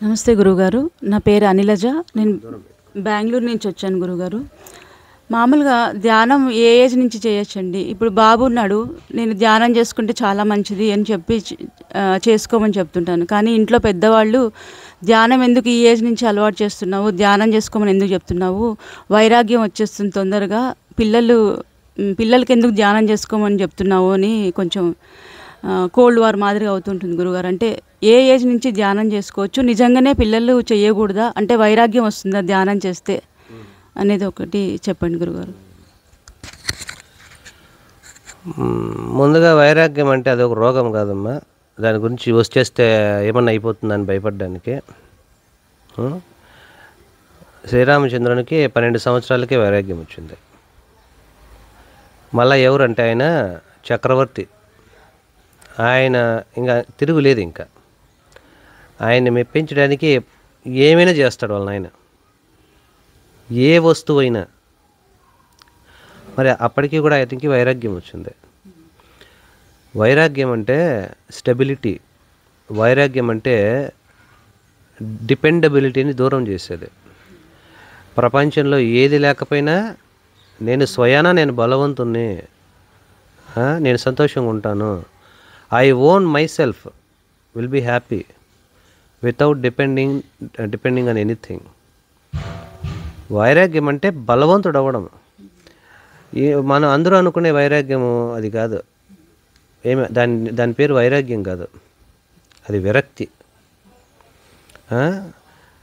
నమస్తే గురుగారు. నా పేరు అనిలజ. నేను బెంగుళూరు నుంచి వచ్చాను గురుగారు. మామూలుగా ధ్యానం ఏ ఏజ్ నుంచి చేయొచ్చండి? ఇప్పుడు బాబు ఉన్నాడు. నేను ధ్యానం చేసుకుంటే చాలా మంచిది అని చెప్పి చేసుకోమని చెప్తుంటాను. కానీ ఇంట్లో పెద్దవాళ్ళు ధ్యానం ఎందుకు ఈ ఏజ్ నుంచి అలవాటు చేస్తున్నావు? ధ్యానం చేసుకోమని ఎందుకు చెప్తున్నావు? వైరాగ్యం వచ్చేస్తుంది తొందరగా. పిల్లలకెందుకు ధ్యానం చేసుకోమని చెప్తున్నావు అని కొంచెం కోల్డ్ వార్ మాదిరిగా అవుతుంటుంది గురుగారు. అంటే ఏ ఏజ్ నుంచి ధ్యానం చేసుకోవచ్చు? నిజంగానే పిల్లలు చేయకూడదా? అంటే వైరాగ్యం వస్తుందా ధ్యానం చేస్తే అనేది ఒకటి చెప్పండి గురుగారు. ముందుగా వైరాగ్యం అంటే అదొక రోగం కాదమ్మా. దాని గురించి వచ్చేస్తే ఏమన్నా అయిపోతుందని భయపడడానికి. శ్రీరామచంద్రునికి 12 సంవత్సరాలకే వైరాగ్యం వచ్చింది. మళ్ళీ ఎవరంటే ఆయన చక్రవర్తి. ఆయన ఇంకా తిరుగులేదు. ఇంకా ఆయన్ని మెప్పించడానికి ఏమైనా చేస్తాడు వాళ్ళ నాయన, ఏ వస్తువైనా. మరి అప్పటికి కూడా ఆయనకి వైరాగ్యం వచ్చింది. వైరాగ్యం అంటే స్టెబిలిటీ. వైరాగ్యం అంటే డిపెండబిలిటీని దూరం చేసేది. ప్రపంచంలో ఏది లేకపోయినా నేను బలవంతుణ్ణి, నేను సంతోషంగా ఉంటాను, I own my self, will be happy without depending on anything. వైరాగ్యం అంటే బలవంతుడు అవ్వడం. మనం అందరూ అనుకునే వైరాగ్యము అది కాదు. దాని పేరు వైరాగ్యం కాదు, అది విరక్తి.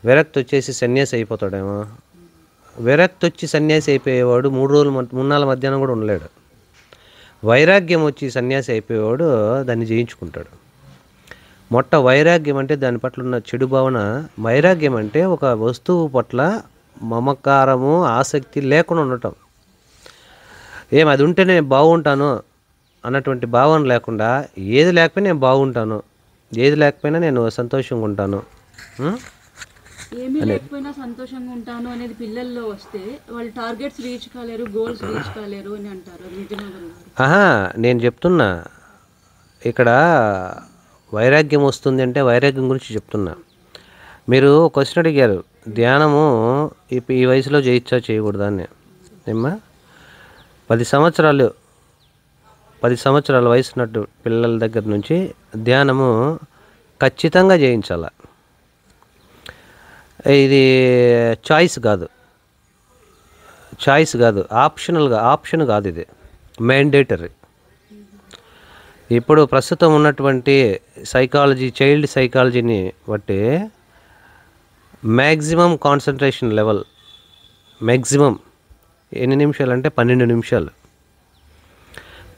విరక్తి వచ్చేసి సన్యాసి అయిపోతాడేమో. విరక్తి వచ్చి సన్యాసి అయిపోయేవాడు 3 నాళ్ళ మధ్యాహ్నం కూడా ఉండలేడు. వైరాగ్యం వచ్చి సన్యాసి అయిపోయేవాడు దాన్ని జయించుకుంటాడు. వైరాగ్యం అంటే దాని పట్ల ఉన్న చెడు భావన. వైరాగ్యం అంటే ఒక వస్తువు పట్ల మమకారము, ఆసక్తి లేకుండా ఉండటం. అది ఉంటే నేను బాగుంటాను అన్నటువంటి భావన లేకుండా, ఏది లేకపోయినా నేను బాగుంటాను, ఏది లేకపోయినా నేను సంతోషంగా ఉంటాను, ఏమీ లేకపోయినా సంతోషంగా ఉంటాను అనేది పిల్లల్లో వస్తే వాళ్ళు టార్గెట్స్ రీచ్ కాలేరు, గోల్స్ రీచ్ కాలేరు అని అంటారు. నేను చెప్తున్నా ఇక్కడ వైరాగ్యం వస్తుంది అంటే వైరాగ్యం గురించి చెప్తున్నా. మీరు క్వశ్చన్ అడిగారు, ధ్యానము ఈ వయసులో చేయొచ్చా చేయకూడదా అని. ఏమ్మా 10 సంవత్సరాల వయసు ఉన్నట్టు పిల్లల దగ్గర నుంచి ధ్యానము ఖచ్చితంగా చేయించాల. ఇది చాయిస్ కాదు, ఆప్షన్ కాదు, ఇది మ్యాండేటరీ. ఇప్పుడు ప్రస్తుతం ఉన్నటువంటి చైల్డ్ సైకాలజీని బట్టి మ్యాక్సిమం కాన్సన్ట్రేషన్ లెవెల్ మ్యాక్సిమం ఎన్ని నిమిషాలు అంటే 12 నిమిషాలు.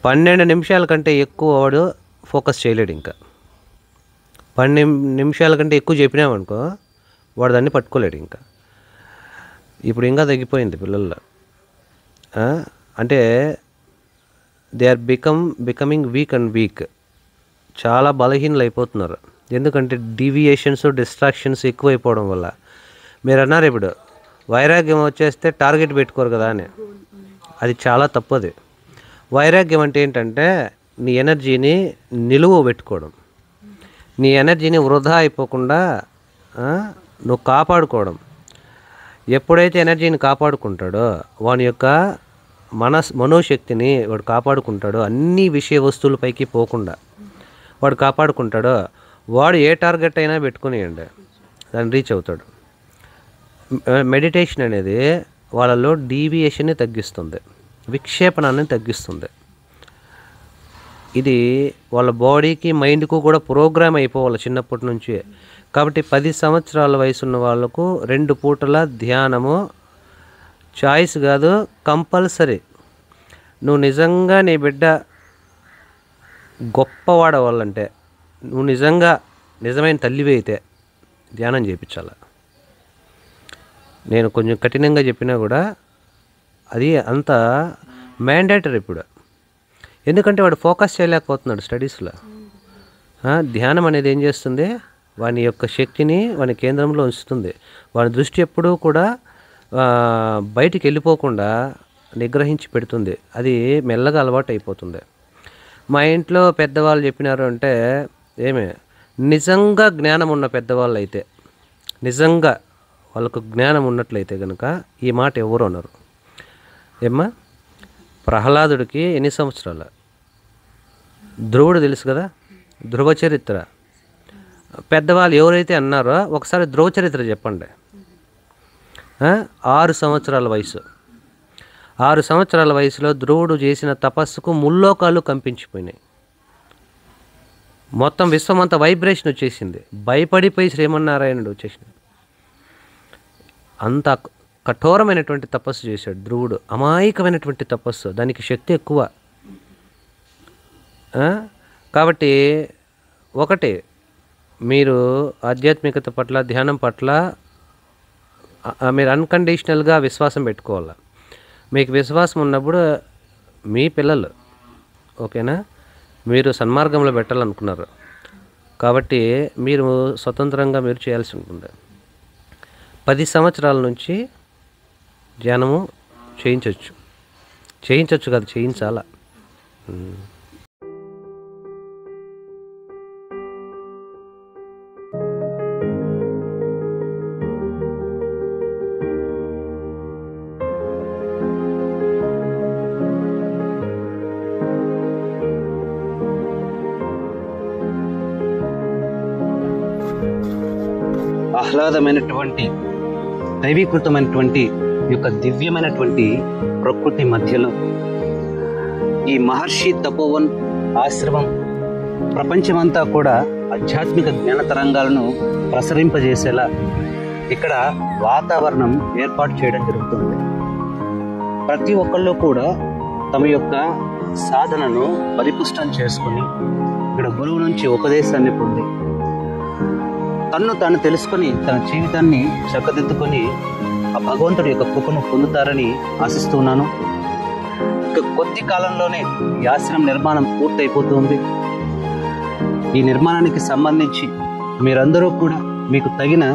12 నిమిషాల కంటే ఎక్కువ వాడు ఫోకస్ చేయలేడు. ఇంకా 12 నిమిషాల కంటే ఎక్కువ చెప్పినామనుకో వాడు దాన్ని పట్టుకోలేడు. ఇప్పుడు ఇంకా తగ్గిపోయింది పిల్లల్లో. అంటే దే ఆర్ బికమింగ్ వీక్. చాలా బలహీనలు అయిపోతున్నారు. ఎందుకంటే డీవియేషన్స్, డిస్ట్రాక్షన్స్ ఎక్కువైపోవడం వల్ల. మీరు అన్నారు ఇప్పుడు వైరాగ్యం వచ్చేస్తే టార్గెట్ పెట్టుకోరు కదా అని. అది చాలా తప్పది. వైరాగ్యం అంటే ఏంటంటే నీ ఎనర్జీని నిలువ పెట్టుకోవడం, నీ ఎనర్జీని వృధా అయిపోకుండా నువ్వు కాపాడుకోవడం. ఎప్పుడైతే ఎనర్జీని కాపాడుకుంటాడో వాని యొక్క మనోశక్తిని వాడు కాపాడుకుంటాడో, అన్ని విషయ వస్తువులపైకి పోకుండా వాడు కాపాడుకుంటాడో, వాడు ఏ టార్గెట్ అయినా పెట్టుకునియండి దాన్ని రీచ్ అవుతాడు. మెడిటేషన్ అనేది వాళ్ళలో డీవియేషన్ని తగ్గిస్తుంది, విక్షేపణాన్ని తగ్గిస్తుంది. ఇది వాళ్ళ బాడీకి, మైండ్కు కూడా ప్రోగ్రామ్ అయిపోవాలి చిన్నప్పటి నుంచి. కాబట్టి 10 సంవత్సరాల వయసున్న వాళ్ళకు 2 పూటల ధ్యానము చాయిస్ కాదు, కంపల్సరీ. నువ్వు నిజంగా నీ బిడ్డ గొప్పవాడవాళ్ళంటే, నువ్వు నిజమైన తల్లివి అయితే ధ్యానం చేయించాల. నేను కొంచెం కఠినంగా చెప్పినా కూడా అది అంత మ్యాండేటరీ ఇప్పుడు. ఎందుకంటే వాడు ఫోకస్ చేయలేకపోతున్నాడు స్టడీస్లో. ధ్యానం అనేది ఏం చేస్తుంది, వాని యొక్క శక్తిని వాని కేంద్రంలో ఉంచుతుంది. వాని దృష్టి ఎప్పుడూ కూడా బయటికి వెళ్ళిపోకుండా నిగ్రహించి పెడుతుంది. అది మెల్లగా అలవాటు అయిపోతుంది. మా ఇంట్లో పెద్దవాళ్ళు చెప్పినారు అంటే నిజంగా జ్ఞానం ఉన్న పెద్దవాళ్ళు అయితే నిజంగా వాళ్ళకు జ్ఞానం ఉన్నట్లయితే కనుక ఈ మాట ఎవరు అన్నారు. ఏమ్మా, ప్రహ్లాదుడికి ఎన్ని సంవత్సరాలు? ధ్రువుడు తెలుసు కదా, ధ్రువ చరిత్ర. పెద్దవాళ్ళు ఎవరైతే అన్నారో ఒకసారి ధ్రువ చరిత్ర చెప్పండి. 6 సంవత్సరాల వయసు. 6 సంవత్సరాల వయసులో ధ్రువుడు చేసిన తపస్సుకు ముల్లోకాలు కంపించిపోయినాయి. మొత్తం విశ్వమంతా వైబ్రేషన్ వచ్చేసింది. భయపడిపోయి శ్రీమన్నారాయణుడు వచ్చేసింది. అంత కఠోరమైనటువంటి తపస్సు చేశాడు ధ్రువుడు. అమాయకమైనటువంటి తపస్సు, దానికి శక్తి ఎక్కువ. కాబట్టి ఒకటి, మీరు ఆధ్యాత్మికత పట్ల, ధ్యానం పట్ల మీరు అన్కండిషనల్గా విశ్వాసం పెట్టుకోవాలి. మీకు విశ్వాసం ఉన్నప్పుడు మీ పిల్లలు ఓకేనా, మీరు సన్మార్గంలో పెట్టాలనుకున్నారు కాబట్టి మీరు స్వతంత్రంగా మీరు చేయాల్సి ఉంటుంది. 10 సంవత్సరాల నుంచి ధ్యానము చేయించవచ్చు కాదు, చేయించాలా. ఆహ్లాదమైనటువంటి దైవీకృతమైనటువంటి యొక్క దివ్యమైనటువంటి ప్రకృతి మధ్యలో ఈ మహర్షి తపోవన్ ఆశ్రమం ప్రపంచమంతా కూడా ఆధ్యాత్మిక జ్ఞాన తరంగాలను ప్రసరింపజేసేలా ఇక్కడ వాతావరణం ఏర్పాటు చేయడం జరుగుతుంది. ప్రతి ఒక్కళ్ళు కూడా తమ యొక్క సాధనను పరిపుష్టం చేసుకుని ఇక్కడ గురువు నుంచి ఉపదేశాన్ని పొంది తన్ను తాను తెలుసుకొని తన జీవితాన్ని చక్కదిద్దుకొని ఆ భగవంతుడి యొక్క కృపను పొందుతారని ఆశిస్తున్నాను. ఇక కొద్ది కాలంలోనే ఈ ఆశ్రమం నిర్మాణం పూర్తయిపోతుంది. ఈ నిర్మాణానికి సంబంధించి మీరందరూ కూడా మీకు తగిన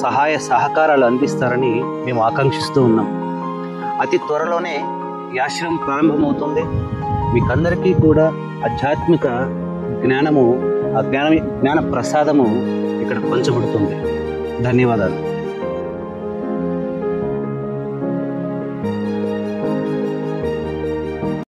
సహాయ సహకారాలు అందిస్తారని మేము ఆకాంక్షిస్తూ ఉన్నాం. అతి త్వరలోనే ఈ ఆశ్రమం ప్రారంభమవుతుంది. మీకందరికీ కూడా ఆధ్యాత్మిక జ్ఞానము, ఆ జ్ఞాన ప్రసాదము ఇక్కడ పంచబడుతుంది. ధన్యవాదాలు.